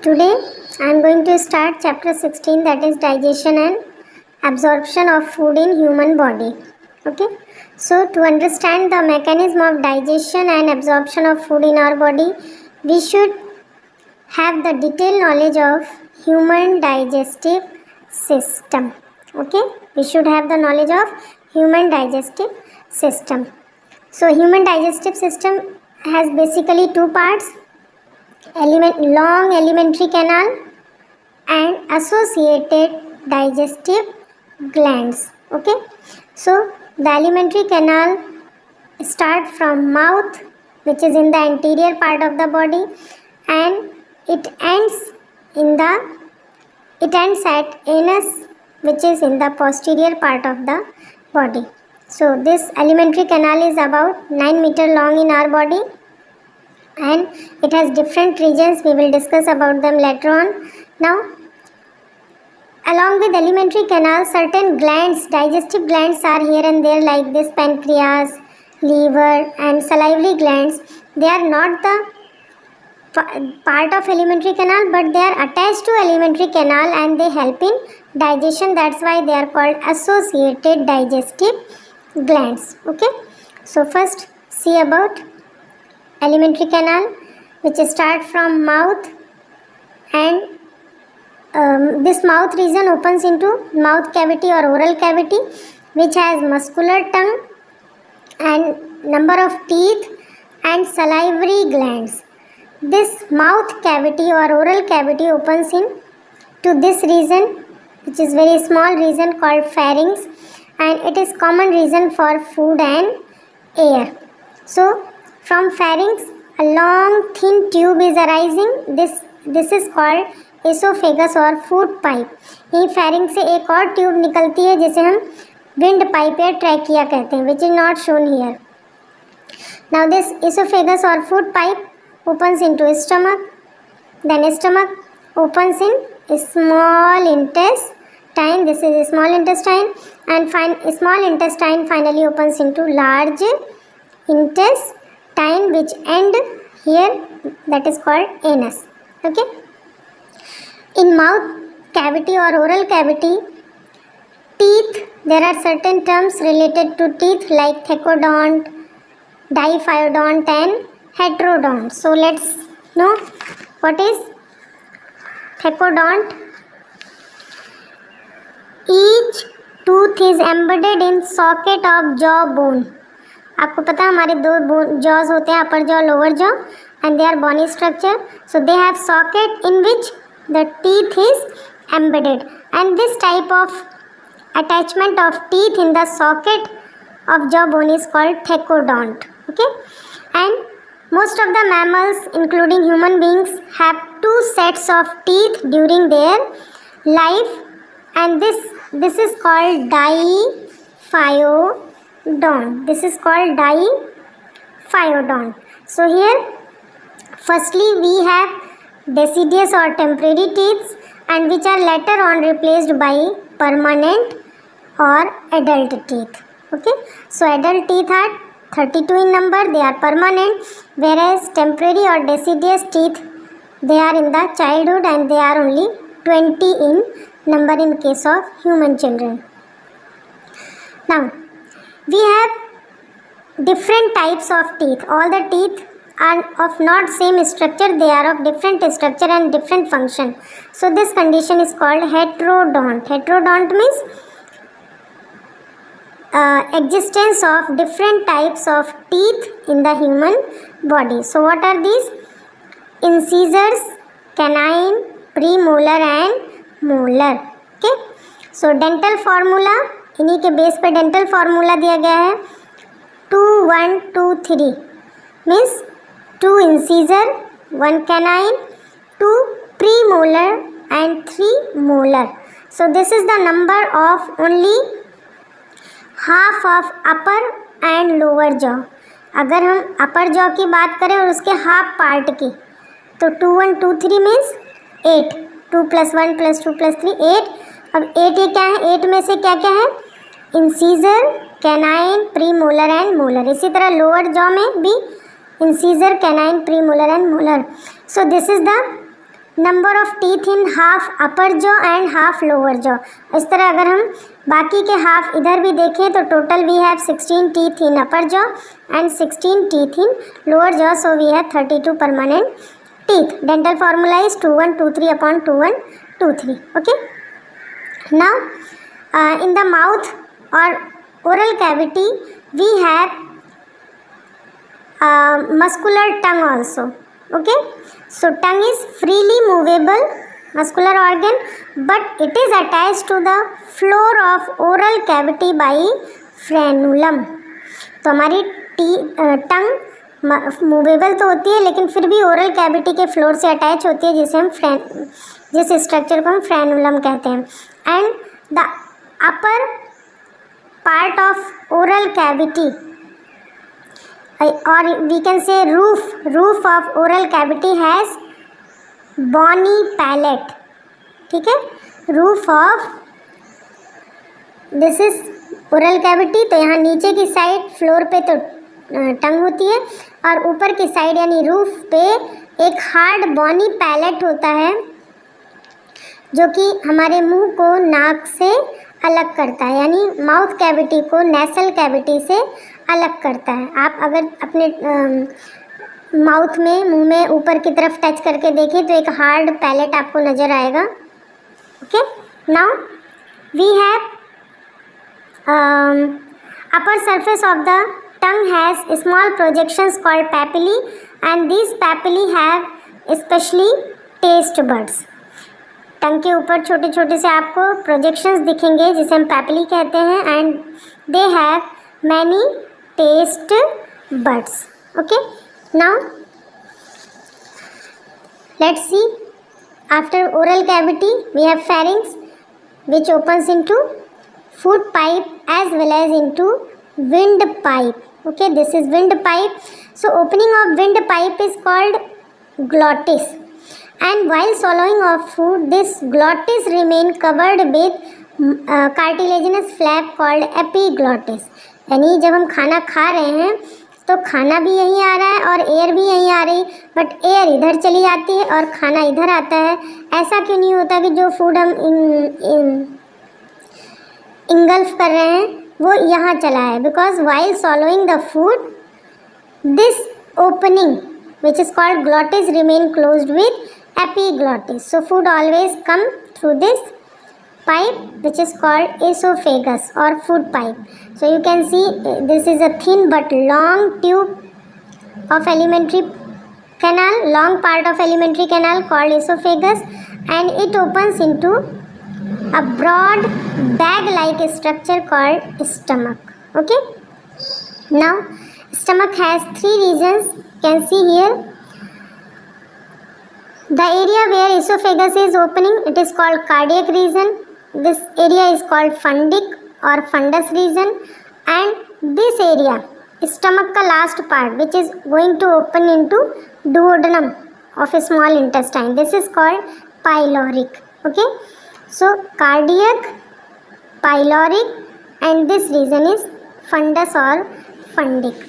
Today I am going to start chapter 16, that is digestion and absorption of food in human body. Okay, so to understand the mechanism of digestion and absorption of food in our body, we should have the detailed knowledge of human digestive system. Okay, we should have the knowledge of human digestive system. So human digestive system has basically two parts: long alimentary canal and associated digestive glands. Okay, so the alimentary canal start from mouth, which is in the anterior part of the body, and it ends at anus, which is in the posterior part of the body. So this alimentary canal is about 9 meters long in our body, and it has different regions. We will discuss about them later on. Now, along with alimentary canal, certain glands, digestive glands are here and there, like this pancreas, liver and salivary glands. They are not the part of alimentary canal, but they are attached to alimentary canal and they help in digestion. That's why they are called associated digestive glands. Okay, so first see about alimentary canal, which start from mouth, and this mouth region opens into mouth cavity or oral cavity, which has muscular tongue and number of teeth and salivary glands. This mouth cavity or oral cavity opens in to this region, which is very small region called pharynx, and it is common region for food and air. So from pharynx, a long thin tube is arising. This is called esophagus और food pipe. ये pharynx से एक और tube निकलती है जिसे हम wind pipe या ट्रैकिया कहते हैं, which is not shown here. Now this esophagus or food pipe opens into stomach. Then stomach opens in small intestine. This is small intestine, and small intestine finally opens into large intestine, which end here, that is called anus. Okay. In mouth cavity or oral cavity, teeth, there are certain terms related to teeth like thecodont, diphyodont and heterodont. So let's know what is thecodont. Each tooth is embedded in socket of jaw bone. आपको पता है हमारे दो jaws होते हैं, upper jaw, lower jaw, and they are bony structure. So they have socket in which the teeth is embedded, and this type of attachment of teeth in the socket of jaw bone is called thecodont. Okay, and most of the mammals, including human beings, have two sets of teeth during their life, and this is called diphyodont. This is called diphyodont. So here firstly we have deciduous or temporary teeth, and which are later on replaced by permanent or adult teeth. Okay, so adult teeth are 32 in number, they are permanent, whereas temporary or deciduous teeth, they are in the childhood and they are only 20 in number in case of human children. Now we have different types of teeth. All the teeth are of not same structure, they are of different structure and different function. So this condition is called heterodont. Heterodont means existence of different types of teeth in the human body. So what are these? Incisors, canine, premolar and molar. Okay, so dental formula, इन्हीं के base पे dental formula दिया गया है 2 1 2 3 means 2 incisor, 1 canine, 2 premolar and 3 molar. So this is the number of only half of upper and lower jaw. अगर हम upper jaw की बात करें और उसके half part की, तो 2 1 2 3 means 8. 2 + 1 + 2 + 3 8. अब 8 ये क्या है? 8 में से क्या क्या है? Incisor, canine, premolar and molar. इसी तरह लोअर जॉ में भी incisor, canine, premolar and molar. So this is the number of teeth in half upper jaw and half lower jaw. इस तरह अगर हम बाकी के हाफ इधर भी देखें तो total we have 16 teeth in upper jaw and 16 teeth in lower jaw, so we have 32 permanent teeth. Dental formula is 2123 upon 2123. Okay. Now, in the mouth or oral cavity, we have muscular tongue also. Okay. So, tongue is freely movable muscular organ, but it is attached to the floor of oral cavity by frenulum. तो हमारी टंग movable तो होती है लेकिन फिर भी oral cavity के floor से अटैच होती है, जिसे हम जिस स्ट्रक्चर को हम फ्रेनुलम कहते हैं। And the upper part of oral cavity और we can say roof of oral cavity has bony palate. ठीक है, roof of this is oral cavity. तो यहाँ नीचे की साइड फ्लोर पे तो टंग होती है और ऊपर की साइड यानी रूफ पे एक हार्ड बॉनी पैलेट होता है जो कि हमारे मुंह को नाक से अलग करता है, यानी माउथ कैविटी को नेसल कैविटी से अलग करता है। आप अगर अपने माउथ में मुंह में ऊपर की तरफ टच करके देखें तो एक हार्ड पैलेट आपको नज़र आएगा। Okay, now we have upper surface of the tongue has small projections called papillae and these papillae have especially taste buds. टंग के ऊपर छोटे छोटे से आपको प्रोजेक्शंस दिखेंगे जिसे हम पैपिली कहते हैं and they have many taste buds. Okay, now let's see after oral cavity we have pharynx which opens into food pipe as well as into windpipe. Okay, this is windpipe. So opening of windpipe is called glottis, and while swallowing of food this glottis remain covered with cartilaginous flap called epiglottis. यानी जब हम खाना खा रहे हैं तो खाना भी यहीं आ रहा है और एयर भी यहीं आ रही, बट एयर इधर चली जाती है और खाना इधर आता है। ऐसा क्यों नहीं होता कि जो फूड हम इंगल्फ कर रहे हैं वो यहाँ चला है? Because while सॉलोइंग the food this opening which is called glottis remain closed with epiglottis. So food always come through this pipe which is called esophagus or food pipe. So you can see this is a thin but long tube of alimentary canal, long part of alimentary canal called esophagus, and it opens into a broad bag like structure called stomach. Okay, now stomach has three regions. You can see here the area where esophagus is opening, it is called cardiac region. This area is called fundic or fundus region, and this area stomach का last part which is going to open into duodenum of a small intestine, this is called pyloric. Okay, so cardiac, pyloric, and this region is fundus or fundic.